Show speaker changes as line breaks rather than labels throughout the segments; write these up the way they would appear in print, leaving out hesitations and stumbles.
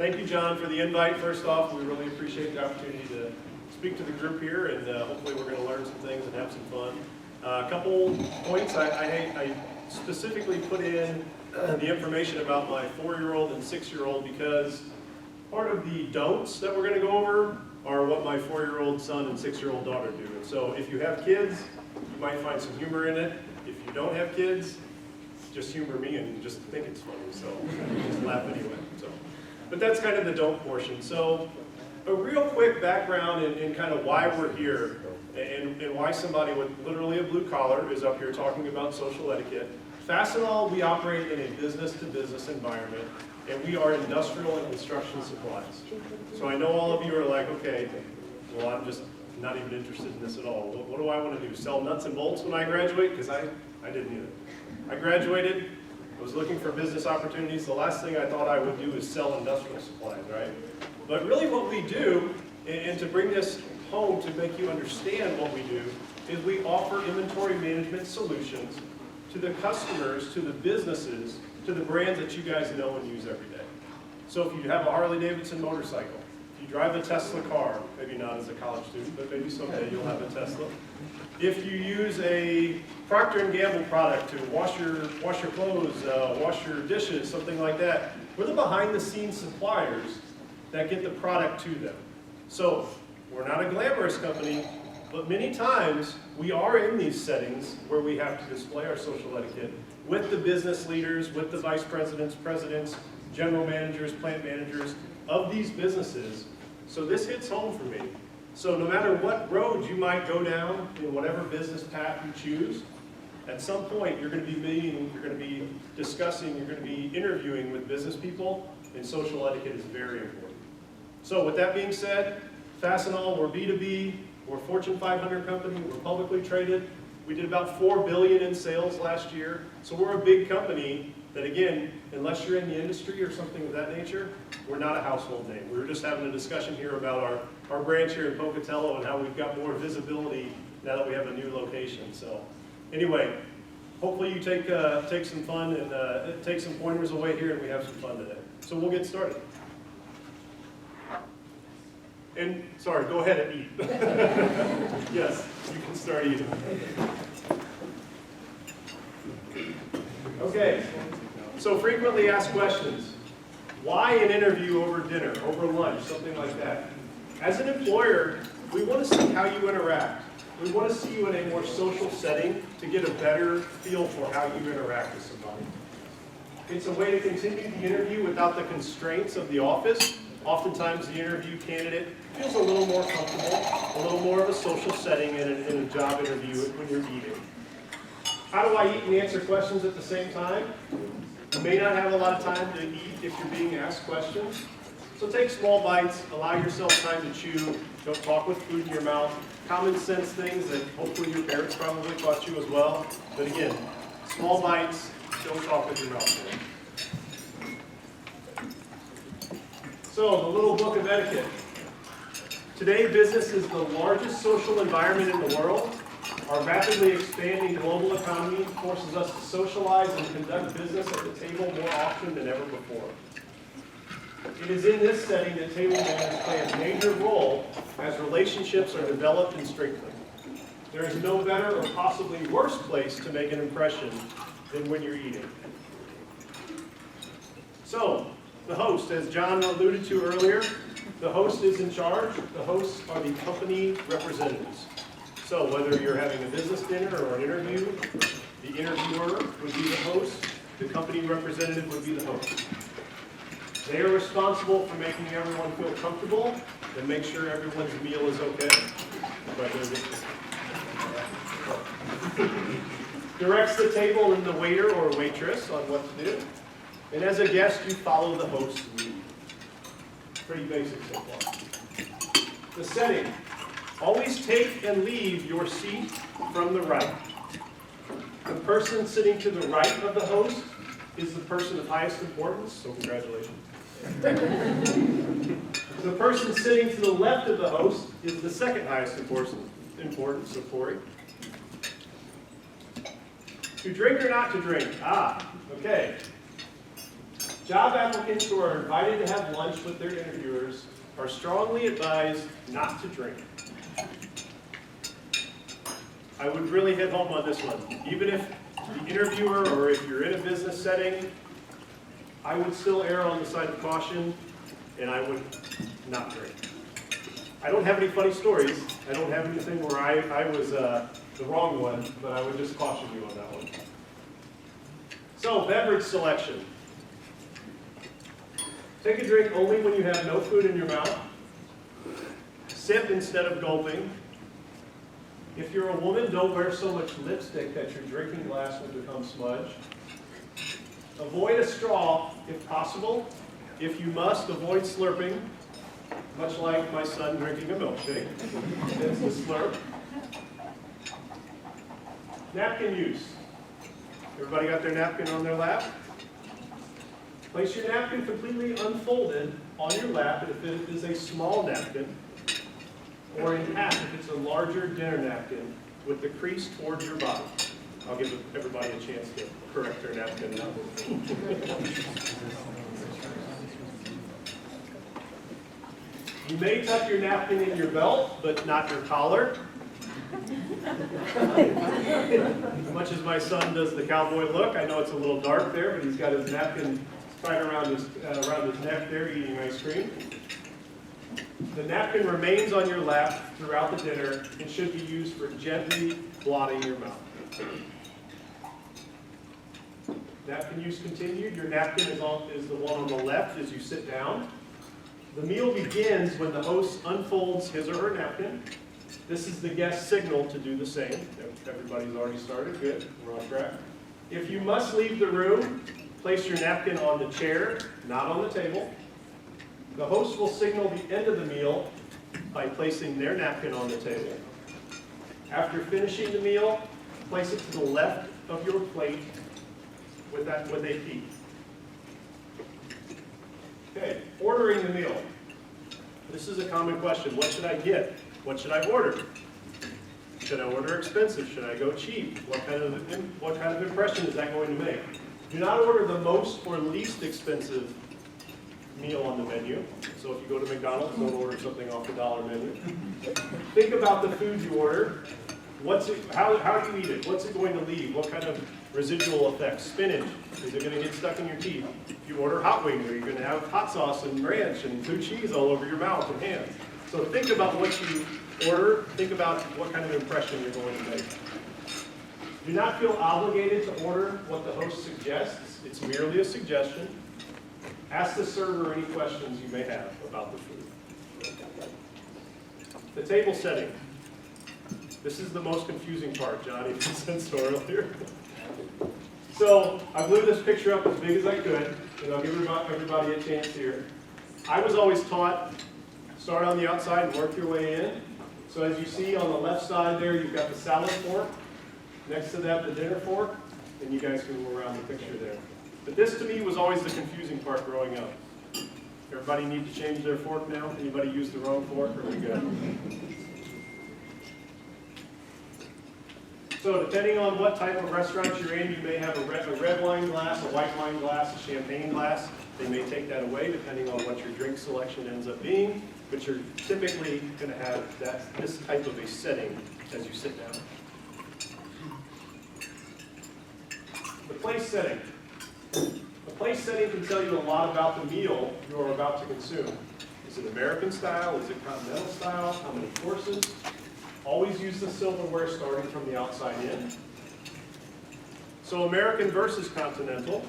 Thank you, John, for the invite. First off, we really appreciate the opportunity to speak to the group here, and hopefully we're going to learn some things and have some fun. A couple points. I specifically put in the information about my 4-year-old and 6-year-old because part of the don'ts that we're going to go over are what my 4-year-old son and 6-year-old daughter do. And so if you have kids, you might find some humor in it. If you don't have kids, just humor me and just think it's funny. So just laugh anyway. But that's kind of the don't portion. So a real quick background in kind of why we're here and why somebody with literally a blue collar is up here talking about social etiquette. Fastenal, we operate in a business-to-business environment, and we are industrial and construction supplies. So I know all of you are like, okay, well, I'm just not even interested in this at all. What do I want to do? Sell nuts and bolts when I graduate? Because I didn't either. I graduated. I was looking for business opportunities. The last thing I thought I would do is sell industrial supplies, right? But really what we do, and to bring this home to make you understand what we do, is we offer inventory management solutions to the customers, to the businesses, to the brands that you guys know and use every day. So if you have a Harley-Davidson motorcycle, if you drive a Tesla car, maybe not as a college student, but maybe someday you'll have a Tesla. If you use a Procter & Gamble product to wash your clothes, wash your dishes, something like that, we're the behind-the-scenes suppliers that get the product to them. So we're not a glamorous company, but many times we are in these settings where we have to display our social etiquette with the business leaders, with the vice presidents, presidents, general managers, plant managers of these businesses. So this hits home for me. So no matter what road you might go down in whatever business path you choose, at some point you're going to be meeting, you're going to be discussing, you're going to be interviewing with business people, and social etiquette is very important. So with that being said, Fastenal, we're B2B, we're a Fortune 500 company, we're publicly traded. We did about $4 billion in sales last year. So we're a big company that, again, unless you're in the industry or something of that nature, we're not a household name. We were just having a discussion here about our branch here in Pocatello and how we've got more visibility now that we have a new location. So anyway, hopefully you take some fun and take some pointers away here, and we have some fun today. So we'll get started. And sorry, go ahead and eat. Yes, you can start eating. Okay, so frequently asked questions. Why an interview over dinner, over lunch, something like that? As an employer, we want to see how you interact. We want to see you in a more social setting to get a better feel for how you interact with somebody. It's a way to continue the interview without the constraints of the office. Oftentimes the interview candidate feels a little more comfortable, a little more of a social setting in a job interview when you're eating. How do I eat and answer questions at the same time? You may not have a lot of time to eat if you're being asked questions. So take small bites, allow yourself time to chew, don't talk with food in your mouth. Common sense things that hopefully your parents probably taught you as well. But again, small bites, don't talk with your mouth. So, the little book of etiquette. Today, business is the largest social environment in the world. Our rapidly expanding global economy forces us to socialize and conduct business at the table more often than ever before. It is in this setting that table manners play a major role as relationships are developed and strengthened. There is no better or possibly worse place to make an impression than when you're eating. So, the host, as John alluded to earlier, the host is in charge. The hosts are the company representatives. So whether you're having a business dinner or an interview, the interviewer would be the host, the company representative would be the host. They are responsible for making everyone feel comfortable and make sure everyone's meal is okay. Directs the table and the waiter or waitress on what to do. And as a guest, you follow the host's lead. Pretty basic so far. The setting. Always take and leave your seat from the right. The person sitting to the right of the host is the person of highest importance, so congratulations. The person sitting to the left of the host is the second highest importance, so Corey. To drink or not to drink? Okay. Job applicants who are invited to have lunch with their interviewers are strongly advised not to drink. I would really hit home on this one. Even if the interviewer or if you're in a business setting, I would still err on the side of caution and I would not drink. I don't have any funny stories. I don't have anything where I was the wrong one, but I would just caution you on that one. So, beverage selection. Take a drink only when you have no food in your mouth. Sip instead of gulping. If you're a woman, don't wear so much lipstick that your drinking glass will become smudged. Avoid a straw if possible. If you must, avoid slurping, much like my son drinking a milkshake. It's the slurp. Napkin use. Everybody got their napkin on their lap? Place your napkin completely unfolded on your lap if it is a small napkin, or in half if it's a larger dinner napkin with the crease towards your body. I'll give everybody a chance to correct their napkin now. You may tuck your napkin in your belt, but not your collar. As much as my son does the cowboy look, I know it's a little dark there, but he's got his napkin tied around his neck there, eating ice cream. The napkin remains on your lap throughout the dinner and should be used for gently blotting your mouth. Napkin use continued. Your napkin is the one on the left as you sit down. The meal begins when the host unfolds his or her napkin. This is the guest signal to do the same. Everybody's already started. Good. We're on track. If you must leave the room, place your napkin on the chair, not on the table. The host will signal the end of the meal by placing their napkin on the table. After finishing the meal, place it to the left of your plate with a peak. Okay, ordering the meal. This is a common question. What should I get? What should I order? Should I order expensive? Should I go cheap? What kind of impression is that going to make? Do not order the most or least expensive meal on the menu. So if you go to McDonald's, don't order something off the dollar menu. Think about the food you order. How do you eat it? What's it going to leave? What kind of residual effects? Spinach, is it going to get stuck in your teeth? If you order hot wings, are you going to have hot sauce and ranch and blue cheese all over your mouth and hands? So think about what you order. Think about what kind of impression you're going to make. Do not feel obligated to order what the host suggests. It's merely a suggestion. Ask the server any questions you may have about the food. The table setting. This is the most confusing part, Johnny said so earlier. So I blew this picture up as big as I could, and I'll give everybody a chance here. I was always taught, start on the outside and work your way in. So as you see on the left side there, you've got the salad fork. Next to that, the dinner fork. And you guys can go around the picture there. But this to me was always the confusing part growing up. Everybody need to change their fork now? Anybody use the wrong fork, or are we good? So depending on what type of restaurant you're in, you may have a red wine glass, a white wine glass, a champagne glass. They may take that away depending on what your drink selection ends up being, but you're typically going to have this type of a setting as you sit down. The place setting. The place setting can tell you a lot about the meal you are about to consume. Is it American style? Is it continental style? How many courses? Always use the silverware starting from the outside in. So American versus continental.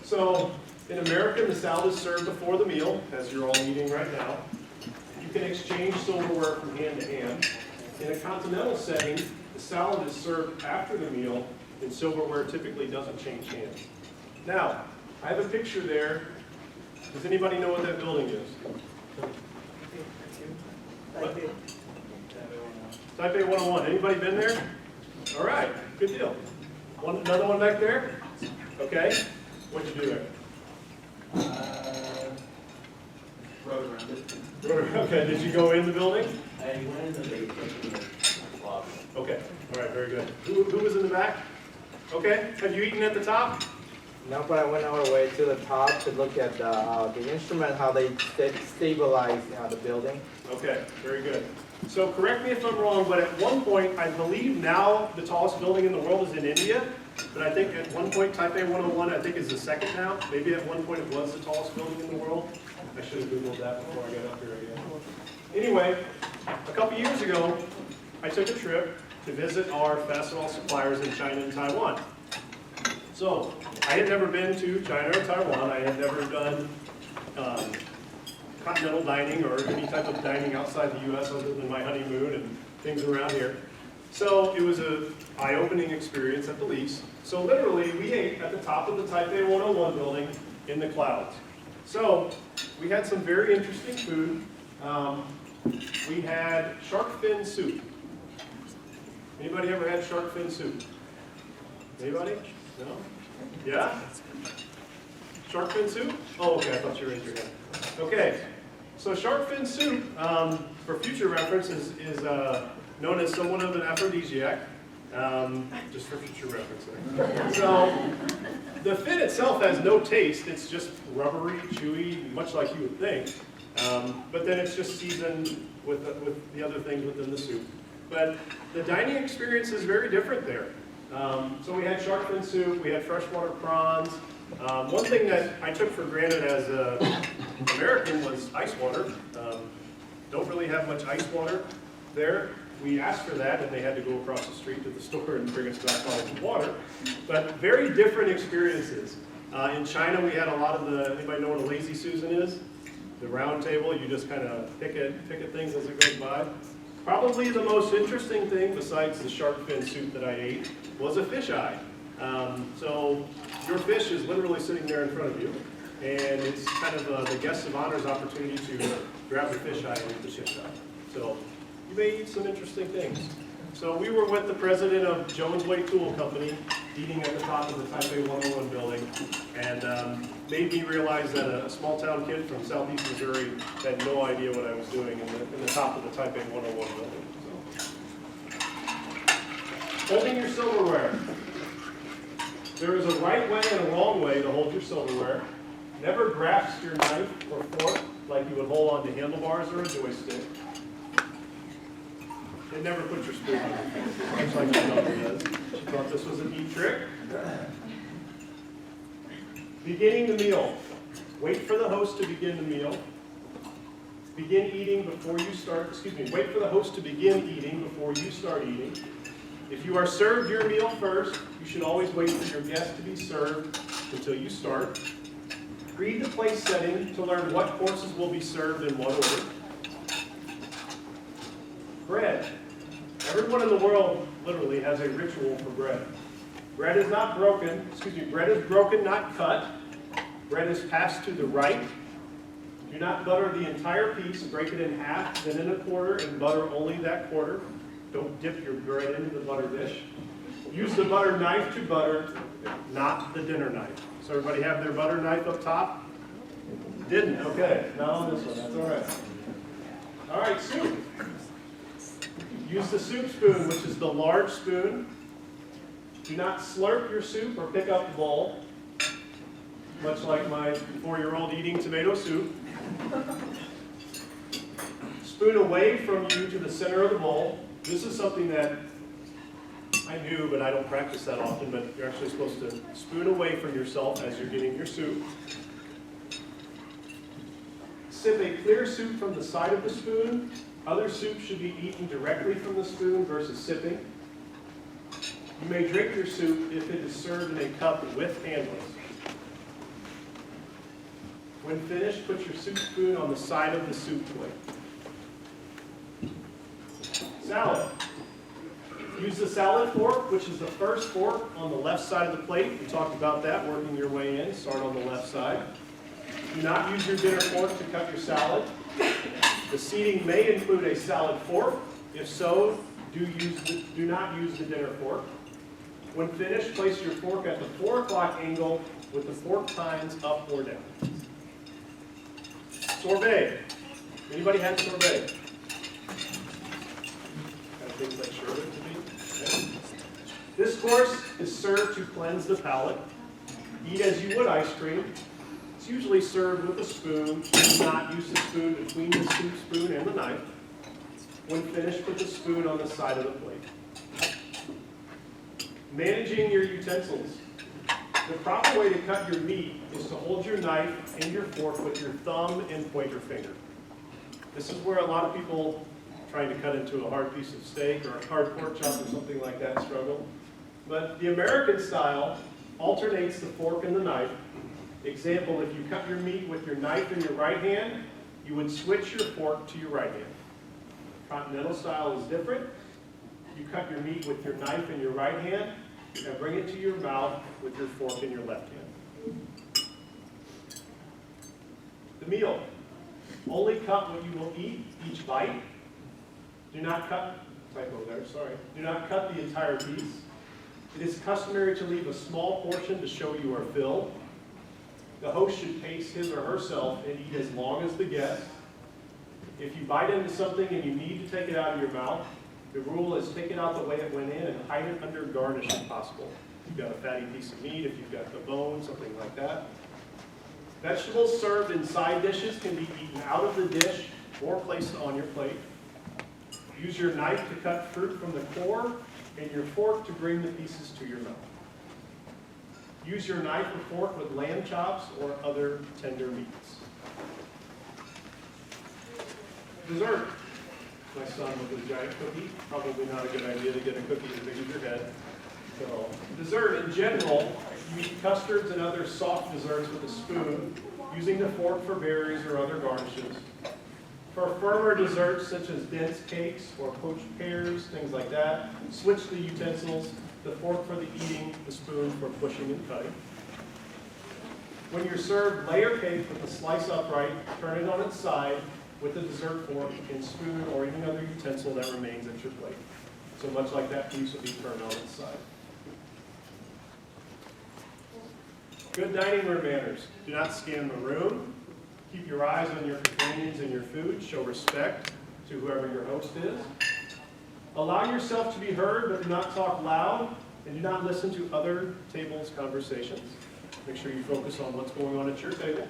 So in American, the salad is served before the meal, as you're all eating right now. You can exchange silverware from hand to hand. In a continental setting, the salad is served after the meal, and silverware typically doesn't change hands. Now, I have a picture there. Does anybody know what that building is? What? Type A 101. Anybody been there? All right, good deal. Another one back there? Okay. What'd you do there?
Rode around it.
Okay, did you go in the building?
I went in the basement.
Okay, all right, very good. Who was in the back? Okay, have you eaten at the top?
No, but I went all the way to the top to look at the instrument, how they stabilize the building.
Okay, very good. So correct me if I'm wrong, but at one point, I believe now the tallest building in the world is in India. But I think at one point, Taipei 101, I think is the second now. Maybe at one point it was the tallest building in the world. I should have Googled that before I got up here again. Anyway, a couple years ago, I took a trip to visit our Fastenal suppliers in China and Taiwan. So, I had never been to China or Taiwan. I had never done continental dining or any type of dining outside the U.S. other than my honeymoon and things around here. So, it was an eye-opening experience at the least. So, literally, we ate at the top of the Taipei 101 building in the clouds. So, we had some very interesting food. We had shark fin soup. Anybody ever had shark fin soup? Anybody? No? Yeah? Shark fin soup? Oh, okay, I thought you raised your hand. Okay, so shark fin soup, for future reference, is known as somewhat of an aphrodisiac, just for future reference there. So, the fin itself has no taste, it's just rubbery, chewy, much like you would think, but then it's just seasoned with the other things within the soup. But the dining experience is very different there. So we had shark fin soup, we had freshwater prawns. One thing that I took for granted as an American was ice water. Don't really have much ice water there. We asked for that and they had to go across the street to the store and bring us back bottles of water. But very different experiences. In China we had a lot of anybody know what a lazy Susan is? The round table, you just kind of pick at things as it goes by. Probably the most interesting thing besides the shark fin soup that I ate was a fisheye. So your fish is literally sitting there in front of you, and it's kind of the guest of honor's opportunity to grab the fisheye and eat the fisheye. So you may eat some interesting things. So we were with the president of Jones Way Tool Company, eating at the top of the Taipei 101 building, and made me realize that a small town kid from southeast Missouri had no idea what I was doing in the top of the Taipei 101 building. So. Holding your silverware. There is a right way and a wrong way to hold your silverware. Never grasp your knife or fork like you would hold on to handlebars or a joystick. And never put your spoon on your face, much like your mother does. She thought this was a neat trick. Beginning the meal. Wait for the host to begin the meal. Begin eating before you start, wait for the host to begin eating before you start eating. If you are served your meal first, you should always wait for your guest to be served until you start. Read the place setting to learn what courses will be served in what order. Bread. Everyone in the world literally has a ritual for bread. Bread is not broken, bread is broken, not cut. Bread is passed to the right. Do not butter the entire piece, break it in half, then in a quarter, and butter only that quarter. Don't dip your bread into the butter dish. Use the butter knife to butter, not the dinner knife. So everybody have their butter knife up top? Didn't, okay. Not on this one, that's all right. All right, soup. Use the soup spoon, which is the large spoon. Do not slurp your soup or pick up the bowl, much like my 4-year-old eating tomato soup. Spoon away from you to the center of the bowl. This is something that I knew, but I don't practice that often, but you're actually supposed to spoon away from yourself as you're getting your soup. Sip a clear soup from the side of the spoon. Other soup should be eaten directly from the spoon versus sipping. You may drink your soup if it is served in a cup with handles. When finished, put your soup spoon on the side of the soup plate. Salad. Use the salad fork, which is the first fork on the left side of the plate. We talked about that, working your way in. Start on the left side. Do not use your dinner fork to cut your salad. The seating may include a salad fork. If so, do not use the dinner fork. When finished, place your fork at the 4 o'clock angle with the fork tines up or down. Sorbet. Anybody had sorbet? Kind of things like sherbet to me. Okay. This course is served to cleanse the palate. Eat as you would ice cream. It's usually served with a spoon. Do not use the spoon between the soup spoon and the knife. When finished, put the spoon on the side of the plate. Managing your utensils. The proper way to cut your meat is to hold your knife and your fork with your thumb and pointer finger. This is where a lot of people trying to cut into a hard piece of steak or a hard pork chop or something like that struggle. But the American style alternates the fork and the knife. Example, if you cut your meat with your knife in your right hand, you would switch your fork to your right hand. Continental style is different. You cut your meat with your knife in your right hand and bring it to your mouth with your fork in your left hand. The meal. Only cut what you will eat each bite. Do not cut, typo there, sorry. Do not cut the entire piece. It is customary to leave a small portion to show you are filled. The host should pace his or herself and eat as long as the guest. If you bite into something and you need to take it out of your mouth, the rule is take it out the way it went in and hide it under garnish if possible. If you've got a fatty piece of meat, if you've got the bone, something like that. Vegetables served in side dishes can be eaten out of the dish or placed on your plate. Use your knife to cut fruit from the core and your fork to bring the pieces to your mouth. Use your knife or fork with lamb chops or other tender meats. Dessert. My son with his giant cookie. Probably not a good idea to get a cookie as big as your head. So, dessert in general, you eat custards and other soft desserts with a spoon, using the fork for berries or other garnishes. For firmer desserts such as dense cakes or poached pears, things like that, switch the utensils, the fork for the eating, the spoon for pushing and cutting. When you're served layer cake with a slice upright, turn it on its side with the dessert fork and spoon or any other utensil that remains at your plate. So much like that piece will be turned on its side. Good dining room manners. Do not scan the room. Keep your eyes on your companions and your food. Show respect to whoever your host is. Allow yourself to be heard, but do not talk loud, and do not listen to other tables' conversations. Make sure you focus on what's going on at your table.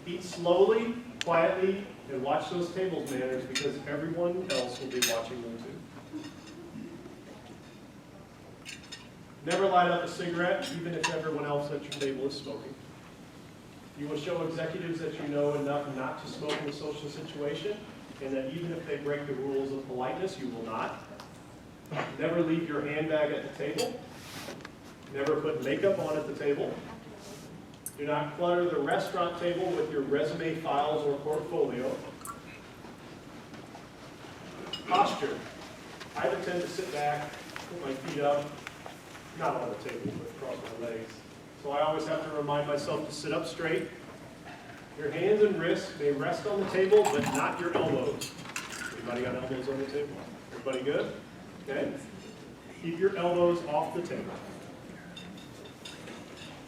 Eat slowly, quietly, and watch those tables' manners because everyone else will be watching them too. Never light up a cigarette, even if everyone else at your table is smoking. You will show executives that you know enough not to smoke in a social situation, and that even if they break the rules of politeness, you will not. Never leave your handbag at the table. Never put makeup on at the table. Do not clutter the restaurant table with your resume files or portfolio. Posture. I tend to sit back, put my feet up, not on the table, but across my legs. So I always have to remind myself to sit up straight. Your hands and wrists may rest on the table, but not your elbows. Anybody got elbows on the table? Everybody good? Okay. Keep your elbows off the table.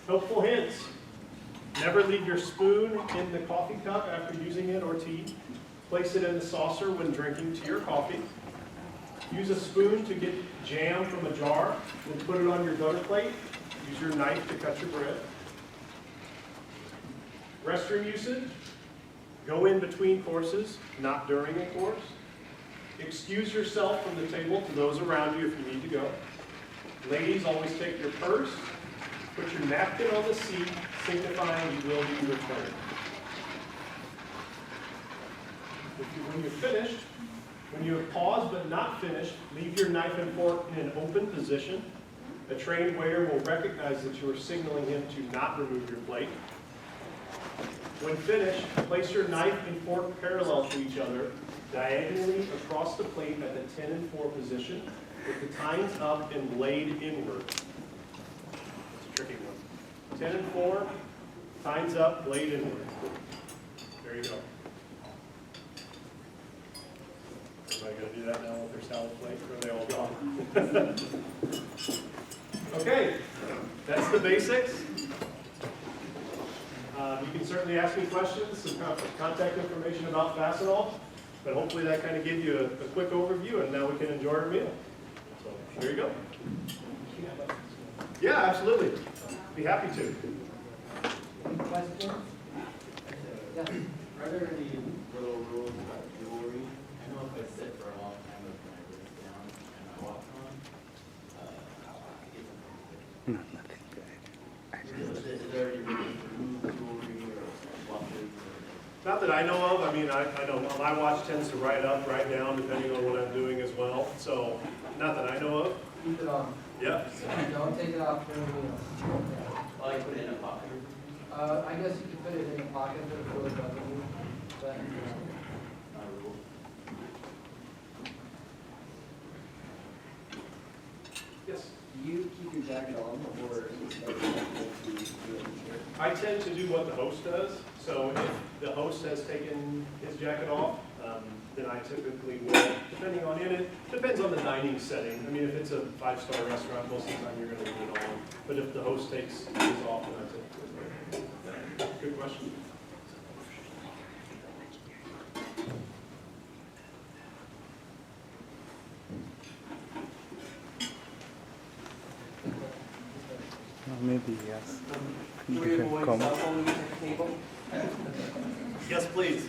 Helpful hints. Never leave your spoon in the coffee cup after using it or tea. Place it in the saucer when drinking to your coffee. Use a spoon to get jam from a jar, then put it on your butter plate. Use your knife to cut your bread. Restroom usage. Go in between courses, not during a course. Excuse yourself from the table to those around you if you need to go. Ladies, always take your purse. Put your napkin on the seat, signifying you will be returned. When you're finished, when you have paused but not finished, leave your knife and fork in an open position. A trained waiter will recognize that you are signaling him to not remove your plate. When finished, place your knife and fork parallel to each other, diagonally across the plate at the 10 and 4 position, with the tines up and blade inward. It's a tricky one. 10 and 4, tines up, blade inward. There you go. Everybody gonna do that now with their salad plate, or are they all gone? Okay, that's the basics. You can certainly ask me questions, some contact information about Fastenal, but hopefully that kind of gave you a quick overview, and now we can enjoy our meal. So there you go. Yeah, absolutely. Be happy to.
Any questions? Yes.
Are there any little rules about jewelry? I know if I sit for a long time with my wrist down and I walk on, is there any rules to remove jewelry or watches?
Not that I know of. I mean, I know my watch tends to ride up, ride down, depending on what I'm doing as well. So, not that I know of.
Keep it on.
Yeah.
Don't take it off during the meal.
Well, I put it in a pocket.
I guess you can put it in the pocket, but it really doesn't move. But,
Not a rule.
Yes.
Do you keep your jacket on or is it to do it?
I tend to do what the host does. So if the host has taken his jacket off, then I typically will, depending on in it, depends on the dining setting. I mean, if it's a 5-star restaurant, most of the time you're going to leave it on. But if the host takes his off, then I typically will. Good question.
Maybe yes.
Do we avoid cell phone use at the table?
Yes, please.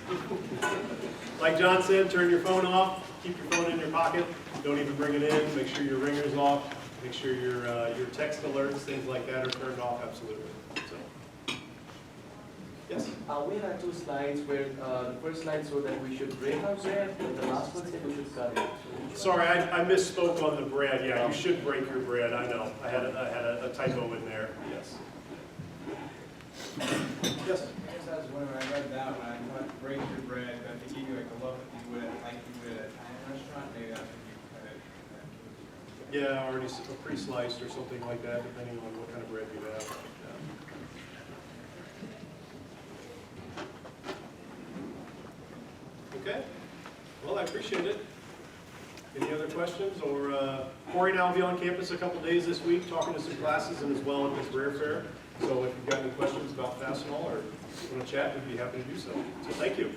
Like John said, turn your phone off, keep your phone in your pocket, don't even bring it in, make sure your ringer's off, make sure your text alerts, things like that are turned off, absolutely. So, yes?
We had 2 slides where the first slide showed that we should break our bread, and the last one said we should cut it.
Sorry, I misspoke on the bread. Yeah, you should break your bread, I know. I had a typo in there, yes. Yes?
I guess I was wondering, when I read that one, I thought break your bread, but they give you like a loaf that you would, like you would at an Italian restaurant, maybe that's when you cut it.
Yeah, already pre-sliced or something like that, depending on what kind of bread you have. Yeah. Okay, well, I appreciate it. Any other questions? Or Corey and I will be on campus a couple days this week, talking to some classes and as well at this rare fair. So if you've got any questions about Fastenal or want to chat, we'd be happy to do so. So thank you.